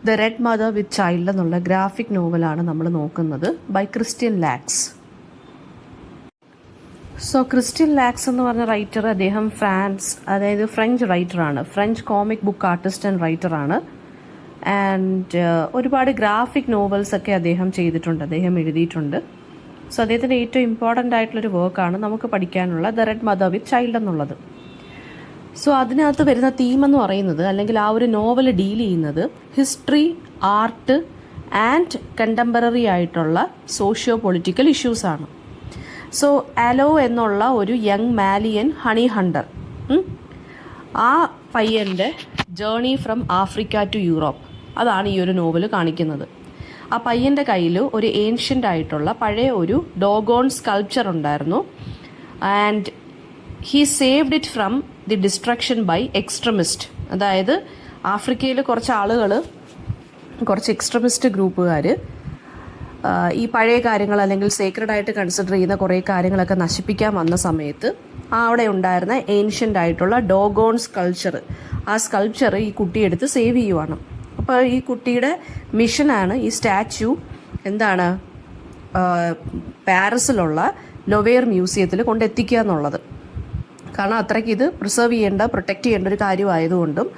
The red mother with child എന്നുള്ള graphic നോവലാണ് നമ്മൾ നോക്കുന്നത് by Christian Lax. So Christian Lax എന്ന് പറഞ്ഞ റൈറ്റർ, അദ്ദേഹം ഫ്രഞ്ച് റൈറ്ററാണ്, French comic book artist and റൈറ്ററാണ്. ആൻഡ് ഒരുപാട് ഗ്രാഫിക് നോവൽസ് ഒക്കെ അദ്ദേഹം ചെയ്തിട്ടുണ്ട്, അദ്ദേഹം എഴുതിയിട്ടുണ്ട്. സോ അദ്ദേഹത്തിൻ്റെ ഏറ്റവും ഇമ്പോർട്ടൻ്റ് ആയിട്ടുള്ളൊരു വർക്കാണ് നമുക്ക് പഠിക്കാനുള്ള the red mother with child എന്നുള്ളത്. സോ അതിനകത്ത് വരുന്ന തീം എന്ന് പറയുന്നത്, അല്ലെങ്കിൽ ആ ഒരു നോവൽ ഡീൽ ചെയ്യുന്നത് ഹിസ്റ്ററി, ആർട്ട് ആൻഡ് കണ്ടംപററി ആയിട്ടുള്ള സോഷ്യോ പൊളിറ്റിക്കൽ ഇഷ്യൂസാണ്. സോ അലോ എന്നുള്ള ഒരു യങ് മാലിയൻ ഹണി ഹണ്ടർ, ആ പയ്യൻ്റെ journey from Africa to Europe, അതാണ് ഈ ഒരു നോവൽ കാണിക്കുന്നത്. ആ പയ്യൻ്റെ കയ്യിൽ ഒരു ഏൻഷ്യൻ്റ് ആയിട്ടുള്ള പഴയ ഒരു ഡോഗോൺ സ്കൾപ്ചർ ഉണ്ടായിരുന്നു. And he saved it from the destruction by extremist. അതായത് ആഫ്രിക്കയിൽ കുറച്ച് ആളുകൾ, കുറച്ച് എക്സ്ട്രീമിസ്റ്റ് ഗ്രൂപ്പുകാർ ഈ പഴയ കാര്യങ്ങൾ അല്ലെങ്കിൽ സേക്രഡായിട്ട് കൺസിഡർ ചെയ്യുന്ന കുറേ കാര്യങ്ങളൊക്കെ നശിപ്പിക്കാൻ വന്ന സമയത്ത് അവിടെ ഉണ്ടായിരുന്ന ഏൻഷ്യൻ്റ് ആയിട്ടുള്ള ഡോഗോൺ സ്കൾപ്ചർ, ആ സ്കൾപ്ചർ ഈ കുട്ടിയെടുത്ത് സേവ് ചെയ്യുവാണ്. അപ്പോൾ ഈ കുട്ടിയുടെ മിഷനാണ് ഈ സ്റ്റാച്യു എന്താണ് പാരീസിലുള്ള ലൊവേർ മ്യൂസിയത്തിൽ കൊണ്ടെത്തിക്കുക എന്നുള്ളത്. കാരണം അത്രയ്ക്ക് ഇത് പ്രിസർവ് ചെയ്യേണ്ട, പ്രൊട്ടക്റ്റ് ചെയ്യേണ്ട ഒരു കാര്യമായതുകൊണ്ടും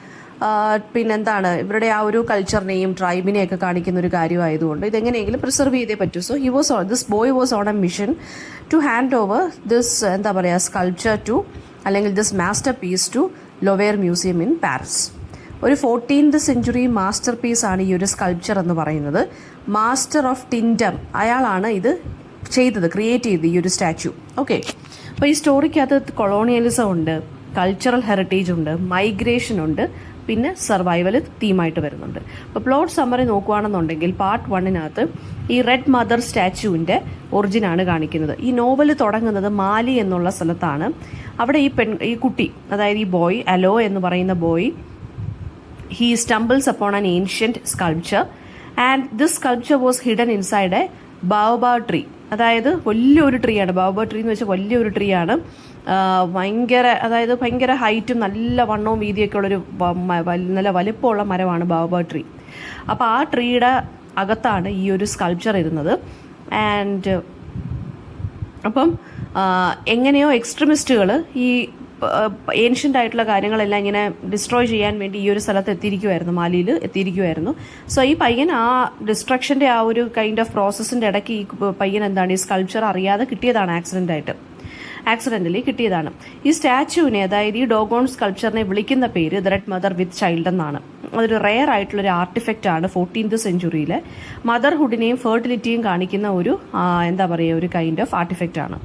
പിന്നെന്താണ് ഇവരുടെ ആ ഒരു കൾച്ചറിനെയും ട്രൈബിനെയൊക്കെ കാണിക്കുന്ന ഒരു കാര്യമായതുകൊണ്ട് ഇതെങ്ങനെയെങ്കിലും പ്രിസർവ് ചെയ്തേ പറ്റൂ. So this boy was on a mission to hand over this എന്താ പറയുക സ്കൾപ്ചർ ടു, അല്ലെങ്കിൽ this masterpiece to Louvre museum in Paris. ഒരു 14th century മാസ്റ്റർ പീസാണ് ഈ ഒരു സ്കൾപ്ചർ എന്ന് പറയുന്നത്. മാസ്റ്റർ ഓഫ് ടിൻഡം അയാളാണ് ഇത് ചെയ്തത്, ക്രിയേറ്റ് ചെയ്തത് ഈ ഒരു സ്റ്റാച്യു. ഓക്കെ, അപ്പോൾ ഈ സ്റ്റോറിക്കകത്ത് കൊളോണിയലിസം ഉണ്ട്, കൾച്ചറൽ ഹെറിറ്റേജ് ഉണ്ട്, മൈഗ്രേഷൻ ഉണ്ട്, പിന്നെ സർവൈവൽ തീമായിട്ട് വരുന്നുണ്ട്. അപ്പോൾ പ്ലോട്ട് സമ്മറി നോക്കുകയാണെന്നുണ്ടെങ്കിൽ പാർട്ട് 1 ഈ റെഡ് മദർ സ്റ്റാച്യുവിൻ്റെ ഒറിജിനാണ് കാണിക്കുന്നത്. ഈ നോവൽ തുടങ്ങുന്നത് മാലി എന്നുള്ള സ്ഥലത്താണ്. അവിടെ ഈ കുട്ടി, അതായത് ഈ ബോയ് അലോ എന്ന് പറയുന്ന boy, he stumbles upon an ancient sculpture and this sculpture was hidden inside a baobab tree. അതായത് വലിയൊരു ട്രീ ആണ്, ബാobab ട്രീ എന്ന് വെച്ചാൽ വലിയൊരു ട്രീ ആണ്. ഭയങ്കര ഹൈറ്റും നല്ല വണ്ണവും വീതിയൊക്കെ ഉള്ളൊരു നല്ല വലിപ്പമുള്ള മരമാണ് ബാobab ട്രീ. അപ്പോൾ ആ ട്രീയുടെ അകത്താണ് ഈ ഒരു സ്കൾപ്ചർ ഇരുന്നത്. ആൻഡ് അപ്പം എങ്ങനെയോ എക്സ്ട്രീമിസ്റ്റുകൾ ഈ ഏൻഷ്യൻ്റ് ആയിട്ടുള്ള കാര്യങ്ങളെല്ലാം ഇങ്ങനെ ഡിസ്ട്രോയ് ചെയ്യാൻ വേണ്ടി ഈ ഒരു സ്ഥലത്ത് എത്തിയിരിക്കുമായിരുന്നു, മാലിയിൽ എത്തിയിരിക്കുമായിരുന്നു. സോ ഈ പയ്യൻ ആ ഡിസ്ട്രക്ഷൻ്റെ ആ ഒരു കൈൻഡ് ഓഫ് പ്രോസസ്സിൻ്റെ ഇടയ്ക്ക് ഈ പയ്യൻ എന്താണ് ഈ സ്കൾപ്ചർ അറിയാതെ കിട്ടിയതാണ്, ആക്സിഡൻ്റലി കിട്ടിയതാണ്. ഈ സ്റ്റാച്യുവിനെ, അതായത് ഈ ഡോഗോൺ സ്കൾപ്ചറിനെ വിളിക്കുന്ന പേര് the red mother with child എന്നാണ്. അതൊരു റെയർ ആയിട്ടുള്ളൊരു ആർട്ടിഫെക്റ്റ് ആണ്. 14th century മദർഹുഡിനെയും ഫെർട്ടിലിറ്റിയും കാണിക്കുന്ന ഒരു എന്താ പറയുക ഒരു കൈൻഡ് ഓഫ് ആർട്ടിഫെക്റ്റ് ആണ്.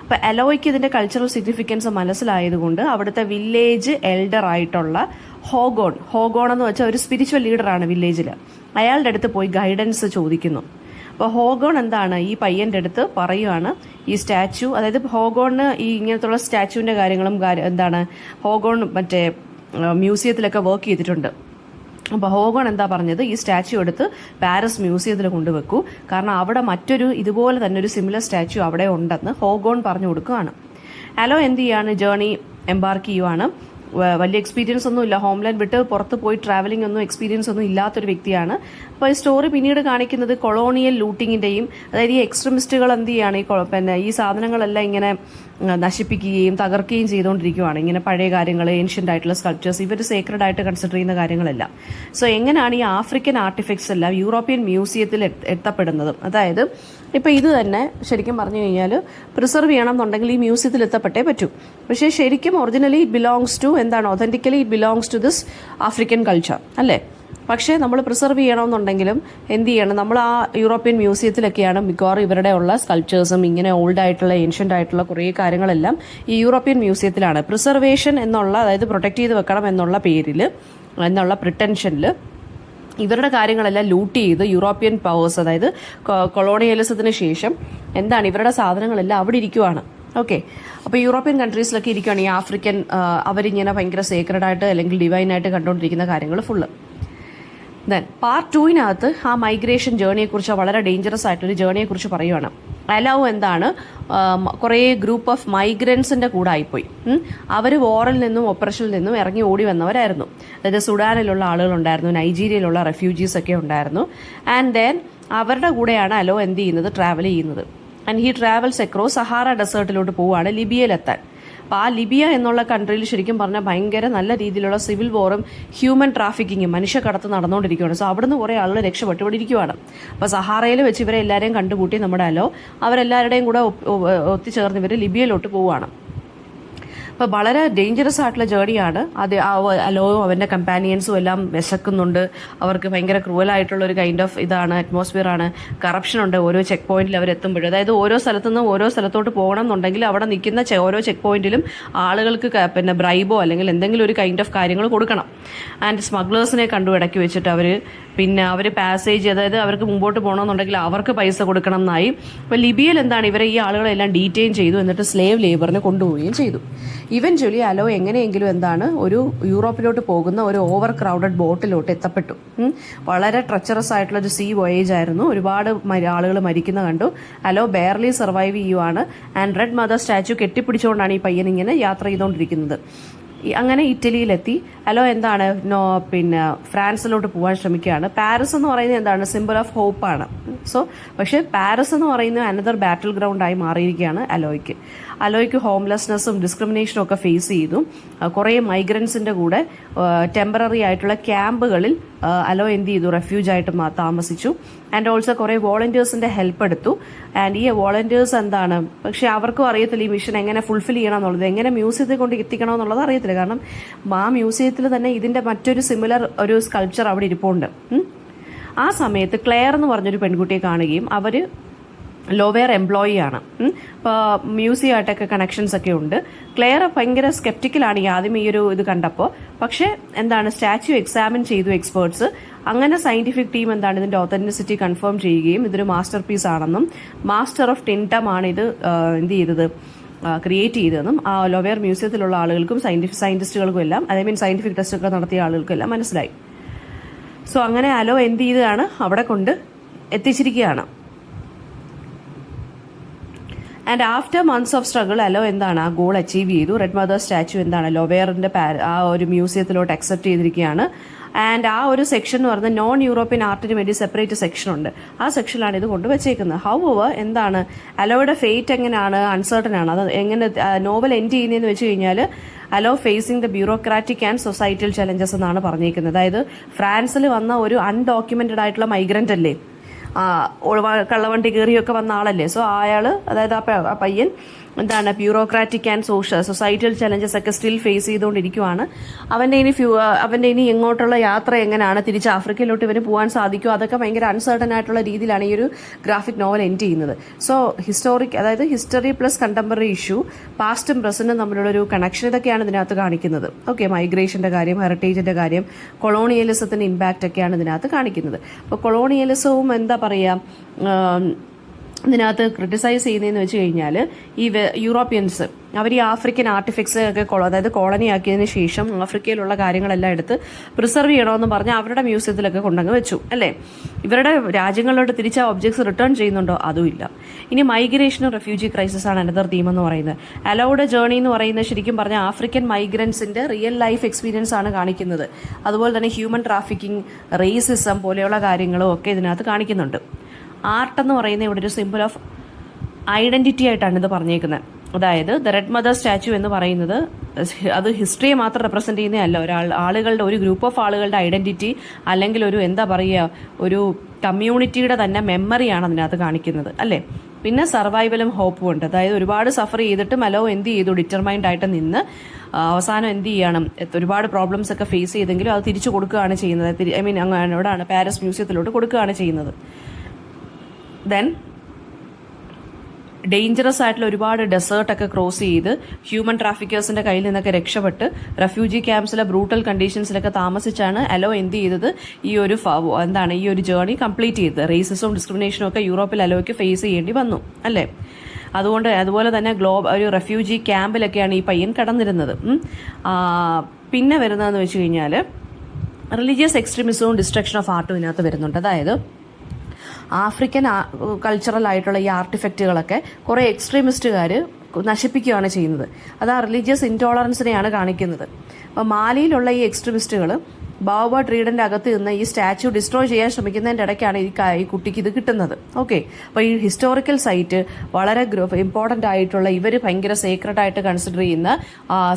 അപ്പോൾ അലോയ്ക്ക് ഇതിൻ്റെ കൾച്ചറൽ സിഗ്നിഫിക്കൻസ് മനസ്സിലായതുകൊണ്ട് അവിടുത്തെ വില്ലേജ് എൽഡർ ആയിട്ടുള്ള ഹോഗോൺ എന്ന് വെച്ചാൽ ഒരു സ്പിരിച്വൽ ലീഡറാണ് വില്ലേജിൽ, അയാളുടെ അടുത്ത് പോയി ഗൈഡൻസ് ചോദിക്കുന്നു. അപ്പോൾ ഹോഗോൺ എന്താണ് ഈ പയ്യൻ്റെ അടുത്ത് പറയുവാണ് ഈ സ്റ്റാച്യു, അതായത് ഹോഗോണിന് ഈ ഇങ്ങനത്തുള്ള സ്റ്റാച്യുവിൻ്റെ കാര്യങ്ങളും എന്താണ് ഹോഗോൺ മറ്റേ മ്യൂസിയത്തിലൊക്കെ വർക്ക് ചെയ്തിട്ടുണ്ട്. അപ്പോൾ ഹോഗോൺ എന്താ പറഞ്ഞത്, ഈ സ്റ്റാച്യു എടുത്ത് പാരീസ് മ്യൂസിയത്തിൽ കൊണ്ടുവെക്കൂ, കാരണം അവിടെ മറ്റൊരു ഇതുപോലെ തന്നെ ഒരു സിമിലർ സ്റ്റാച്യു അവിടെ ഉണ്ടെന്ന് ഹോഗോൺ പറഞ്ഞു കൊടുക്കുകയാണ്. അലോ എന്ത് ചെയ്യാണ്, ജേർണി എംബാർക്ക് ചെയ്യുവാണ്. വലിയ എക്സ്പീരിയൻസ് ഒന്നും ഇല്ല, ഹോംലാൻഡ് വിട്ട് പുറത്ത് പോയി ട്രാവലിംഗ് ഒന്നും എക്സ്പീരിയൻസ് ഒന്നും ഇല്ലാത്തൊരു വ്യക്തിയാണ്. അപ്പോൾ ഈ സ്റ്റോറി പിന്നീട് കാണിക്കുന്നത് കൊളോണിയൽ ലൂട്ടിങ്ങിൻ്റെയും, അതായത് ഈ എക്സ്ട്രീമിസ്റ്റുകൾ എന്ത് ചെയ്യാണ് ഈ സാധനങ്ങളെല്ലാം ഇങ്ങനെ നശിപ്പിക്കുകയും തകർക്കുകയും ചെയ്തുകൊണ്ടിരിക്കുകയാണ്. ഇങ്ങനെ പഴയ കാര്യങ്ങൾ, ഏൻഷ്യൻ്റ് ആയിട്ടുള്ള സ്കൾപ്ചേഴ്സ്, ഇവർ സേക്രഡ് ആയിട്ട് കൺസിഡർ ചെയ്യുന്ന കാര്യങ്ങളെല്ലാം. സോ എങ്ങനെയാണ് ഈ ആഫ്രിക്കൻ ആർട്ടിഫാക്ട്സ് എല്ലാം യൂറോപ്യൻ മ്യൂസിയത്തിൽ എത്തപ്പെടുന്നതും, അതായത് ഇപ്പോൾ ഇത് തന്നെ ശരിക്കും പറഞ്ഞു കഴിഞ്ഞാൽ പ്രിസർവ് ചെയ്യണം എന്നുണ്ടെങ്കിൽ ഈ മ്യൂസിയത്തിൽ എത്തപ്പെട്ടേ പറ്റൂ. പക്ഷേ ശരിക്കും originally it belongs to authentically it belongs to this African culture അല്ലേ. പക്ഷേ നമ്മൾ പ്രിസർവ് ചെയ്യണമെന്നുണ്ടെങ്കിലും എന്ത് ചെയ്യണം, നമ്മൾ ആ യൂറോപ്യൻ മ്യൂസിയത്തിലൊക്കെയാണ് മിക്കവാറും ഇവരുടെ ഉള്ള സ്കൾപ്ചേഴ്സും ഇങ്ങനെ ഓൾഡ് ആയിട്ടുള്ള ഏൻഷ്യൻ്റ് ആയിട്ടുള്ള കുറേ കാര്യങ്ങളെല്ലാം ഈ യൂറോപ്യൻ മ്യൂസിയത്തിലാണ്. പ്രിസർവേഷൻ എന്നുള്ള, അതായത് പ്രൊട്ടക്ട് ചെയ്ത് വെക്കണം എന്നുള്ള പേരിൽ, എന്നുള്ള പ്രിട്ടൻഷനിൽ ഇവരുടെ കാര്യങ്ങളെല്ലാം ലൂട്ട് ചെയ്ത് യൂറോപ്യൻ പവേഴ്സ്, അതായത് കൊളോണിയലിസത്തിന് ശേഷം എന്താണ് ഇവരുടെ സാധനങ്ങളെല്ലാം അവിടെ ഇരിക്കുവാണ്. ഓക്കെ, അപ്പോൾ യൂറോപ്യൻ കൺട്രീസിലൊക്കെ ഇരിക്കുകയാണ് ഈ ആഫ്രിക്കൻ, അവരിങ്ങനെ ഭയങ്കര സേക്രഡായിട്ട് അല്ലെങ്കിൽ ഡിവൈനായിട്ട് കണ്ടുകൊണ്ടിരിക്കുന്ന കാര്യങ്ങൾ ഫുള്ള്. ദെൻ പാർട്ട് 2 ആ മൈഗ്രേഷൻ ജേർണിയെക്കുറിച്ച്, വളരെ ഡേഞ്ചറസ് ആയിട്ടൊരു ജേർണിയെക്കുറിച്ച് പറയുവാണ്. അലോ എന്താണ് കുറേ ഗ്രൂപ്പ് ഓഫ് മൈഗ്രൻസിൻ്റെ കൂടെ ആയിപ്പോയി. അവർ വാറിൽ നിന്നും ഓപ്പറേഷനിൽ നിന്നും ഇറങ്ങി ഓടി വന്നവരായിരുന്നു. അതായത് സുഡാനിലുള്ള ആളുകളുണ്ടായിരുന്നു, നൈജീരിയയിലുള്ള റെഫ്യൂജീസ് ഒക്കെ ഉണ്ടായിരുന്നു. ആൻഡ് ദെൻ അവരുടെ കൂടെയാണ് അലോ എന്ത് ചെയ്യുന്നത്, ട്രാവൽ ചെയ്യുന്നത്. And he travels across Sahara ഡെസേർട്ടിലോട്ട് പോവുകയാണ് ലിബിയയിലെത്താൻ. അപ്പോൾ ആ ലിബിയ എന്നുള്ള കൺട്രിയിൽ ശരിക്കും പറഞ്ഞാൽ ഭയങ്കര നല്ല രീതിയിലുള്ള സിവിൽ വോറും ഹ്യൂമൻ ട്രാഫിക്കിങ്ങും മനുഷ്യക്കടത്ത് നടന്നുകൊണ്ടിരിക്കുകയാണ്. സോ അവിടുന്ന് കുറേ ആളുകൾ രക്ഷപ്പെട്ടുകൊണ്ടിരിക്കുകയാണ്. അപ്പോൾ സഹാറയിൽ വെച്ച് ഇവരെ എല്ലാവരെയും കണ്ടുകൂട്ടി നമ്മുടെ അലോ അവരെല്ലാവരുടെയും കൂടെ ഒത്തുചേർന്ന് ഇവർ ലിബിയയിലോട്ട് പോവുകയാണ്. അപ്പോൾ വളരെ ഡേഞ്ചറസ് ആയിട്ടുള്ള ജേർണിയാണ് അത്. അലോയും അവൻ്റെ കമ്പാനിയൻസും എല്ലാം വിശക്കുന്നുണ്ട്. അവർക്ക് ഭയങ്കര ക്രൂവലായിട്ടുള്ള ഒരു കൈൻഡ് ഓഫ് ഇതാണ്, അറ്റ്മോസ്ഫിയർ ആണ്. കറപ്ഷൻ ഉണ്ട് ഓരോ ചെക്ക് പോയിന്റിൽ അവരെത്തുമ്പോഴും. അതായത് ഓരോ സ്ഥലത്തു നിന്നും ഓരോ സ്ഥലത്തോട്ട് പോകണം എന്നുണ്ടെങ്കിൽ അവിടെ നിൽക്കുന്ന ഓരോ ചെക്ക് പോയിന്റിലും ആളുകൾക്ക് പിന്നെ ബ്രൈബോ അല്ലെങ്കിൽ എന്തെങ്കിലും ഒരു കൈൻഡ് ഓഫ് കാര്യങ്ങൾ കൊടുക്കണം. ആൻഡ് സ്മഗ്ലേഴ്സിനെ കണ്ടു ഇടയ്ക്ക് വെച്ചിട്ട് അവർ പാസേജ്, അതായത് അവർക്ക് മുമ്പോട്ട് പോകണമെന്നുണ്ടെങ്കിൽ അവർക്ക് പൈസ കൊടുക്കണം എന്നായി. അപ്പോൾ ലിബിയയിൽ എന്താണ്, ഇവരെ ഈ ആളുകളെല്ലാം ഡീറ്റെയിൻ ചെയ്തു, എന്നിട്ട് സ്ലേവ് ലേബറിനെ കൊണ്ടുപോവുകയും ചെയ്തു. ഇവൻച്വലി അലോ എങ്ങനെയെങ്കിലും എന്താണ് ഒരു യൂറോപ്പിലോട്ട് പോകുന്ന ഒരു ഓവർ ക്രൗഡഡ് ബോട്ടിലോട്ട് എത്തപ്പെട്ടു. വളരെ ട്രച്ചറസ് ആയിട്ടുള്ള ഒരു സീ വോയേജ് ആയിരുന്നു. ഒരുപാട് ആളുകൾ മരിക്കുന്ന കണ്ടു. അലോ ബെയർലി സർവൈവ് ചെയ്യുവാണ്. ആൻഡ് റെഡ് മദർ സ്റ്റാച്യു കെട്ടിപ്പിടിച്ചുകൊണ്ടാണ് ഈ പയ്യൻ ഇങ്ങനെ യാത്ര ചെയ്തുകൊണ്ടിരിക്കുന്നത്. അങ്ങനെ ഇറ്റലിയിലെത്തി. അലോ എന്താണ് പിന്നെ ഫ്രാൻസിലോട്ട് പോകാൻ ശ്രമിക്കുകയാണ്. പാരീസ് എന്ന് പറയുന്നത് എന്താണ്, സിമ്പിൾ ഓഫ് ഹോപ്പാണ്. സോ പക്ഷേ പാരീസ് എന്ന് പറയുന്നത് അനദർ ബാറ്റിൽ ഗ്രൗണ്ടായി മാറിയിരിക്കുകയാണ് അലോയ്ക്ക് ഹോംലെസ്നെസ്സും ഡിസ്ക്രിമിനേഷനും ഒക്കെ ഫേസ് ചെയ്തു. കുറേ മൈഗ്രൻസിൻ്റെ കൂടെ ടെമ്പററി ആയിട്ടുള്ള ക്യാമ്പുകളിൽ അലോ എന്ത് ചെയ്തു, റെഫ്യൂജായിട്ട് താമസിച്ചു. ആൻഡ് ഓൾസോ കുറേ വോളണ്ടിയേഴ്സിൻ്റെ ഹെൽപ്പ് എടുത്തു. ആൻഡ് ഈ വോളണ്ടിയേഴ്സ് എന്താണ്, പക്ഷേ അവർക്കും അറിയത്തില്ല ഈ മിഷൻ എങ്ങനെ ഫുൾഫിൽ ചെയ്യണം എന്നുള്ളത്, എങ്ങനെ മ്യൂസിയത്തിൽ കൊണ്ട് എത്തിക്കണം എന്നുള്ളത് അറിയത്തില്ല. കാരണം ആ മ്യൂസിയത്തിൽ തന്നെ ഇതിൻ്റെ മറ്റൊരു സിമിലർ ഒരു സ്കൾപ്ചർ അവിടെ ഇരിപ്പുണ്ട്. ആ സമയത്ത് ക്ലെയർ എന്ന് പറഞ്ഞൊരു പെൺകുട്ടിയെ കാണുകയും അവർ ലോവെയർ എംപ്ലോയി ആണ്. ഇപ്പോൾ മ്യൂസിയമായിട്ടൊക്കെ കണക്ഷൻസ് ഒക്കെ ഉണ്ട്. ക്ലെയർ ഭയങ്കര സ്കെപ്റ്റിക്കലാണ് ആദ്യം ഈ ഒരു ഇത് കണ്ടപ്പോൾ. പക്ഷേ എന്താണ്, സ്റ്റാച്യു എക്സാമിൻ ചെയ്തു എക്സ്പേർട്സ്. അങ്ങനെ സയന്റിഫിക് ടീം എന്താണ് ഇതിൻ്റെ ഒത്തന്റിസിറ്റി കൺഫേം ചെയ്യുകയും ഇതൊരു മാസ്റ്റർ പീസ് ആണെന്നും മാസ്റ്റർ ഓഫ് ടിൻടം ആണ് ഇത് എന്ത് ചെയ്തത്, ക്രിയേറ്റ് ചെയ്തതെന്നും ആ ലോവെയർ മ്യൂസിയത്തിലുള്ള ആളുകൾക്കും സയന്റിസ്റ്റുകൾക്കും എല്ലാം, സയന്റിഫിക് ടെസ്റ്റ് ഒക്കെ നടത്തിയ ആളുകൾക്കും എല്ലാം മനസ്സിലായി. സോ അങ്ങനെ അലോ എന്ത് ചെയ്തതാണ്, അവിടെ കൊണ്ട് എത്തിച്ചിരിക്കുകയാണ്. And after months of struggle Alou എന്താണ് ആ ഗോൾ അച്ചീവ് ചെയ്തു. റെഡ് മദർ സ്റ്റാച്യു എന്താണ് ലോവെയറിൻ്റെ ആ ഒരു മ്യൂസിയത്തിലോട്ട് അക്സെപ്റ്റ് ചെയ്തിരിക്കുകയാണ്. ആൻഡ് ആ ഒരു സെക്ഷൻ എന്ന് പറയുന്നത് നോൺ യൂറോപ്യൻ ആർട്ടിന് വേണ്ടി സെപ്പറേറ്റ് സെക്ഷൻ ഉണ്ട്. ആ സെക്ഷനിലാണ് ഇത് കൊണ്ട് വെച്ചേക്കുന്നത്. ഹൗവർ എന്താണ് അലോയുടെ ഫേറ്റ് എങ്ങനെയാണ്, അൺസർട്ടൺ ആണ്. അത് എങ്ങനെ നോവൽ എൻഡ് ചെയ്യുന്നതെന്ന് വെച്ച് കഴിഞ്ഞാൽ hello phasing the bureaucratic and societal challenges എന്നാണ് പറഞ്ഞേക്കുന്നത്. അതായത് ഫ്രാൻസിൽ വന്ന ഒരു അൺഡോക്യുമെന്റഡ് ആയിട്ടുള്ള മൈഗ്രന്റ് അല്ലേ, കള്ളവണ്ടി കയറിയൊക്കെ വന്ന ആളല്ലേ. സോ അയാൾ, അതായത് ആ പയ്യൻ എന്താണ് ബ്യൂറോക്രാറ്റിക് ആൻഡ് സൊസൈറ്റൽ ചലഞ്ചസ് ഒക്കെ സ്റ്റിൽ ഫേസ് ചെയ്തുകൊണ്ടിരിക്കുവാണ്. അവൻ്റെ ഇനി എങ്ങോട്ടുള്ള യാത്ര എങ്ങനെയാണ്, തിരിച്ച് ആഫ്രിക്കയിലോട്ട് ഇവന് പോകാൻ സാധിക്കുമോ, അതൊക്കെ ഭയങ്കര അൺസർട്ടൺ ആയിട്ടുള്ള രീതിയിലാണ് ഈ ഒരു ഗ്രാഫിക് നോവൽ എൻഡ് ചെയ്യുന്നത്. സോ അതായത് ഹിസ്റ്ററി പ്ലസ് കണ്ടംപററി ഇഷ്യൂ, പാസ്റ്റും പ്രസന്റും തമ്മിലുള്ള ഒരു കണക്ഷൻ ഇതൊക്കെയാണ് ഇതിനകത്ത് കാണിക്കുന്നത്. ഓക്കെ, മൈഗ്രേഷൻ്റെ കാര്യം, ഹെറിറ്റേജിൻ്റെ കാര്യം, കൊളോണിയലിസത്തിൻ്റെ ഇമ്പാക്റ്റ് ഒക്കെയാണ് ഇതിനകത്ത് കാണിക്കുന്നത്. അപ്പോൾ കൊളോണിയലിസവും എന്താ പറയുക ഇതിനകത്ത് ക്രിട്ടിസൈസ് ചെയ്യുന്നതെന്ന് വെച്ച് കഴിഞ്ഞാൽ ഈ യൂറോപ്യൻസ് അവർ ഈ ആഫ്രിക്കൻ ആർട്ടിഫിക്സ് ഒക്കെ അതായത് കോളനി ആക്കിയതിന് ശേഷം ആഫ്രിക്കയിലുള്ള കാര്യങ്ങളെല്ലാം എടുത്ത് പ്രിസർവ് ചെയ്യണമെന്ന് പറഞ്ഞ് അവരുടെ മ്യൂസിയത്തിലൊക്കെ കൊണ്ടങ്ങ് വെച്ചു അല്ലേ. ഇവരുടെ രാജ്യങ്ങളിലോട്ട് തിരിച്ച് ആ ഒബ്ജക്ട്സ് റിട്ടേൺ ചെയ്യുന്നുണ്ടോ, അതും ഇല്ല. ഇനി മൈഗ്രേഷനും റെഫ്യൂജി ക്രൈസിസ് ആണ് അനദർ തീം എന്ന് പറയുന്നത്. അലൗഡ് ജേർണി എന്ന് പറയുന്നത് ശരിക്കും പറഞ്ഞാൽ ആഫ്രിക്കൻ മൈഗ്രൻസിന്റെ റിയൽ ലൈഫ് എക്സ്പീരിയൻസ് ആണ് കാണിക്കുന്നത്. അതുപോലെ തന്നെ ഹ്യൂമൻ ട്രാഫിക്കിംഗ്, റേസിസം പോലെയുള്ള കാര്യങ്ങളും ഒക്കെ ഇതിനകത്ത് കാണിക്കുന്നുണ്ട്. ആർട്ട് എന്ന് പറയുന്നത് ഇവിടെ ഒരു സിമ്പിൾ ഓഫ് ഐഡന്റിറ്റി ആയിട്ടാണ് ഇത് പറഞ്ഞേക്കുന്നത്. അതായത് ദ റെഡ് മദർ സ്റ്റാച്യു എന്ന് പറയുന്നത് അത് ഹിസ്റ്ററിയെ മാത്രം റെപ്രസെന്റ് ചെയ്യുന്നതല്ല, ആളുകളുടെ ഒരു ഗ്രൂപ്പ് ഓഫ് ആളുകളുടെ ഐഡന്റിറ്റി അല്ലെങ്കിൽ ഒരു എന്താ പറയുക ഒരു കമ്മ്യൂണിറ്റിയുടെ തന്നെ മെമ്മറിയാണ് അതിനകത്ത് കാണിക്കുന്നത് അല്ലേ. പിന്നെ സർവൈവലും ഹോപ്പും ഉണ്ട്. അതായത് ഒരുപാട് സഫർ ചെയ്തിട്ടും അലോ എന്ത് ചെയ്തു, ഡിറ്റർമൈൻഡ് ആയിട്ട് നിന്ന് അവസാനം എന്ത് ചെയ്യണം, ഒരുപാട് പ്രോബ്ലംസ് ഒക്കെ ഫേസ് ചെയ്തെങ്കിലും അത് തിരിച്ചു കൊടുക്കുകയാണ് ചെയ്യുന്നത്. എവിടെയാണ്, പാരീസ് മ്യൂസിയത്തിലോട്ട് കൊടുക്കുകയാണ് ചെയ്യുന്നത്. ദെൻ ഡേഞ്ചറസ് ആയിട്ടുള്ള ഒരുപാട് ഡെസേർട്ടൊക്കെ ക്രോസ് ചെയ്ത് ഹ്യൂമൻ ട്രാഫിക്കേഴ്സിന്റെ കയ്യിൽ നിന്നൊക്കെ രക്ഷപ്പെട്ട് റെഫ്യൂജി ക്യാമ്പ്സിലെ ബ്രൂട്ടൽ കണ്ടീഷൻസിലൊക്കെ താമസിച്ചാണ് അലോ എന്ത് ചെയ്തത്, ഈ ഒരു ജേർണി കംപ്ലീറ്റ് ചെയ്തത്. റേസിസവും ഡിസ്ക്രിമിനേഷനും ഒക്കെ യൂറോപ്പിൽ അലോയ്ക്ക് ഫേസ് ചെയ്യേണ്ടി വന്നു അല്ലേ. അതുപോലെ തന്നെ ഒരു റെഫ്യൂജി ക്യാമ്പിലൊക്കെയാണ് ഈ പയ്യൻ കടന്നിരുന്നത്. പിന്നെ വരുന്നതെന്ന് വെച്ച് കഴിഞ്ഞാൽ റിലീജിയസ് എക്സ്ട്രീമിസവും ഡിസ്ട്രക്ഷൻ ഓഫ് ആർട്ടും ഇതിനകത്ത് വരുന്നുണ്ട്. അതായത് ആഫ്രിക്കൻ കൾച്ചറൽ ആയിട്ടുള്ള ഈ ആർട്ടിഫാക്റ്റുകളൊക്കെ കുറേ എക്സ്ട്രീമിസ്റ്റുകാർ നശിപ്പിക്കുകയാണ് ചെയ്യുന്നത്. അത് ആ റിലീജിയസ് ഇൻടോളറൻസിനെയാണ് കാണിക്കുന്നത്. അപ്പോൾ മാലിയിലുള്ള ഈ എക്സ്ട്രീമിസ്റ്റുകൾ ബാവ ട്രീഡിന്റെ അകത്ത് നിന്ന് ഈ സ്റ്റാച്യു ഡിസ്ട്രോയ് ചെയ്യാൻ ശ്രമിക്കുന്നതിൻ്റെ ഇടയ്ക്കാണ് ഈ കുട്ടിക്ക് ഇത് കിട്ടുന്നത്. ഓക്കെ, അപ്പോൾ ഈ ഹിസ്റ്റോറിക്കൽ സൈറ്റ് വളരെ ഇമ്പോർട്ടൻ്റ് ആയിട്ടുള്ള ഇവർ ഭയങ്കര സേക്രഡ് ആയിട്ട് കൺസിഡർ ചെയ്യുന്ന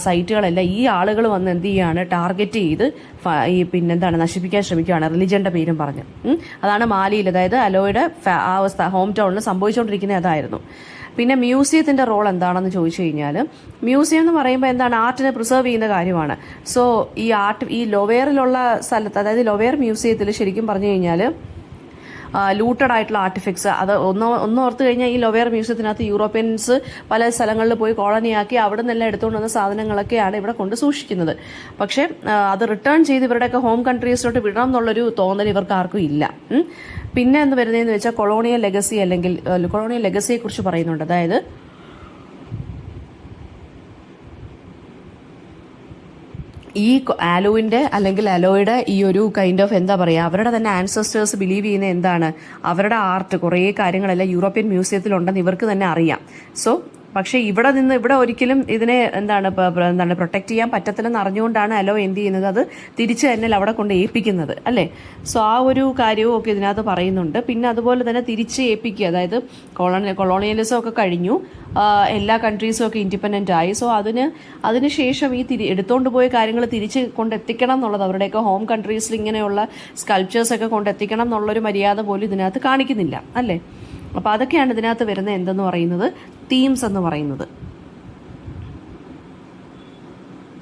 സൈറ്റുകളെല്ലാം ഈ ആളുകൾ വന്ന് എന്ത് ചെയ്യാണ്, ടാർഗറ്റ് ചെയ്ത് ഈ പിന്നെന്താണ് നശിപ്പിക്കാൻ ശ്രമിക്കുകയാണ്, റിലിജന്റെ പേരും പറഞ്ഞ്. അതാണ് മാലിയിൽ, അതായത് അലോയുടെ ആ ഹോം ടൗണിൽ സംഭവിച്ചുകൊണ്ടിരിക്കുന്നത് അതായിരുന്നു. പിന്നെ മ്യൂസിയത്തിന്റെ റോൾ എന്താണെന്ന് ചോദിച്ചു കഴിഞ്ഞാൽ, മ്യൂസിയം എന്ന് പറയുമ്പോൾ എന്താണ്, ആർട്ടിനെ പ്രിസർവ് ചെയ്യുന്ന കാര്യമാണ്. സോ ഈ ലൊവേറിലുള്ള സ്ഥലത്ത്, അതായത് ലൊവേർ മ്യൂസിയത്തിൽ ശരിക്കും പറഞ്ഞു കഴിഞ്ഞാൽ ലൂട്ടഡ് ആയിട്ടുള്ള ആർട്ടിഫിക്ട്സ്, അത് ഒന്ന് ഓർത്ത് കഴിഞ്ഞാൽ ഈ ലൊവേർ മ്യൂസിയത്തിനകത്ത് യൂറോപ്യൻസ് പല സ്ഥലങ്ങളിൽ പോയി കോളനിയാക്കി അവിടെ നിന്നെല്ലാം എടുത്തുകൊണ്ട് വന്ന സാധനങ്ങളൊക്കെയാണ് ഇവിടെ കൊണ്ട് സൂക്ഷിക്കുന്നത്. പക്ഷേ അത് റിട്ടേൺ ചെയ്ത് ഇവരുടെയൊക്കെ ഹോം കൺട്രീസിലോട്ട് വിടണം എന്നുള്ളൊരു തോന്നൽ ഇവർക്ക് ആർക്കും ഇല്ല. പിന്നെ എന്ന് വരുന്നതെന്ന് വെച്ചാൽ കൊളോണിയൽ ലെഗസി, അല്ലെങ്കിൽ കൊളോണിയൽ ലെഗസിയെ കുറിച്ച് പറയുന്നുണ്ട്. അതായത് ഈ ആലോയിന്റെ അല്ലെങ്കിൽ അലോയുടെ ഈ ഒരു കൈൻഡ് ഓഫ് എന്താ പറയുക, അവരുടെ തന്നെ ആൻസസ്റ്റേഴ്സ് ബിലീവ് ചെയ്യുന്ന എന്താണ്, അവരുടെ ആർട്ട് കുറേ കാര്യങ്ങളെല്ലാം യൂറോപ്യൻ മ്യൂസിയത്തിലുണ്ടെന്ന് ഇവർക്ക് തന്നെ അറിയാം. സോ പക്ഷേ ഇവിടെ ഒരിക്കലും ഇതിനെ എന്താണ് പ്രൊട്ടക്ട് ചെയ്യാൻ പറ്റത്തില്ലെന്ന് അറിഞ്ഞുകൊണ്ടാണ് അലോ എന്ത് ചെയ്യുന്നത്, അത് തിരിച്ച് തന്നെ അവിടെ കൊണ്ട് ഏൽപ്പിക്കുന്നത് അല്ലേ. സോ ആ ഒരു കാര്യവും ഒക്കെ ഇതിനകത്ത് പറയുന്നുണ്ട്. പിന്നെ അതുപോലെ തന്നെ തിരിച്ച് ഏൽപ്പിക്കുക, അതായത് കൊളോണിയലിസം ഒക്കെ കഴിഞ്ഞു, എല്ലാ കൺട്രീസും ഒക്കെ ഇൻഡിപെൻഡൻ്റ് ആയി. സോ അതിനുശേഷം ഈ എടുത്തുകൊണ്ട് പോയ കാര്യങ്ങൾ തിരിച്ച് കൊണ്ടെത്തിക്കണം എന്നുള്ളത്, അവരുടെയൊക്കെ ഹോം കൺട്രീസിൽ ഇങ്ങനെയുള്ള സ്കൾപ്ചേഴ്സ് ഒക്കെ കൊണ്ടെത്തിക്കണം എന്നുള്ളൊരു മര്യാദ പോലും ഇതിനകത്ത് കാണിക്കുന്നില്ല അല്ലേ. അപ്പോൾ അതൊക്കെയാണ് ഇതിനകത്ത് വരുന്ന എന്തെന്ന് പറയുന്നത്, തീംസ് എന്ന് പറയുന്നത്.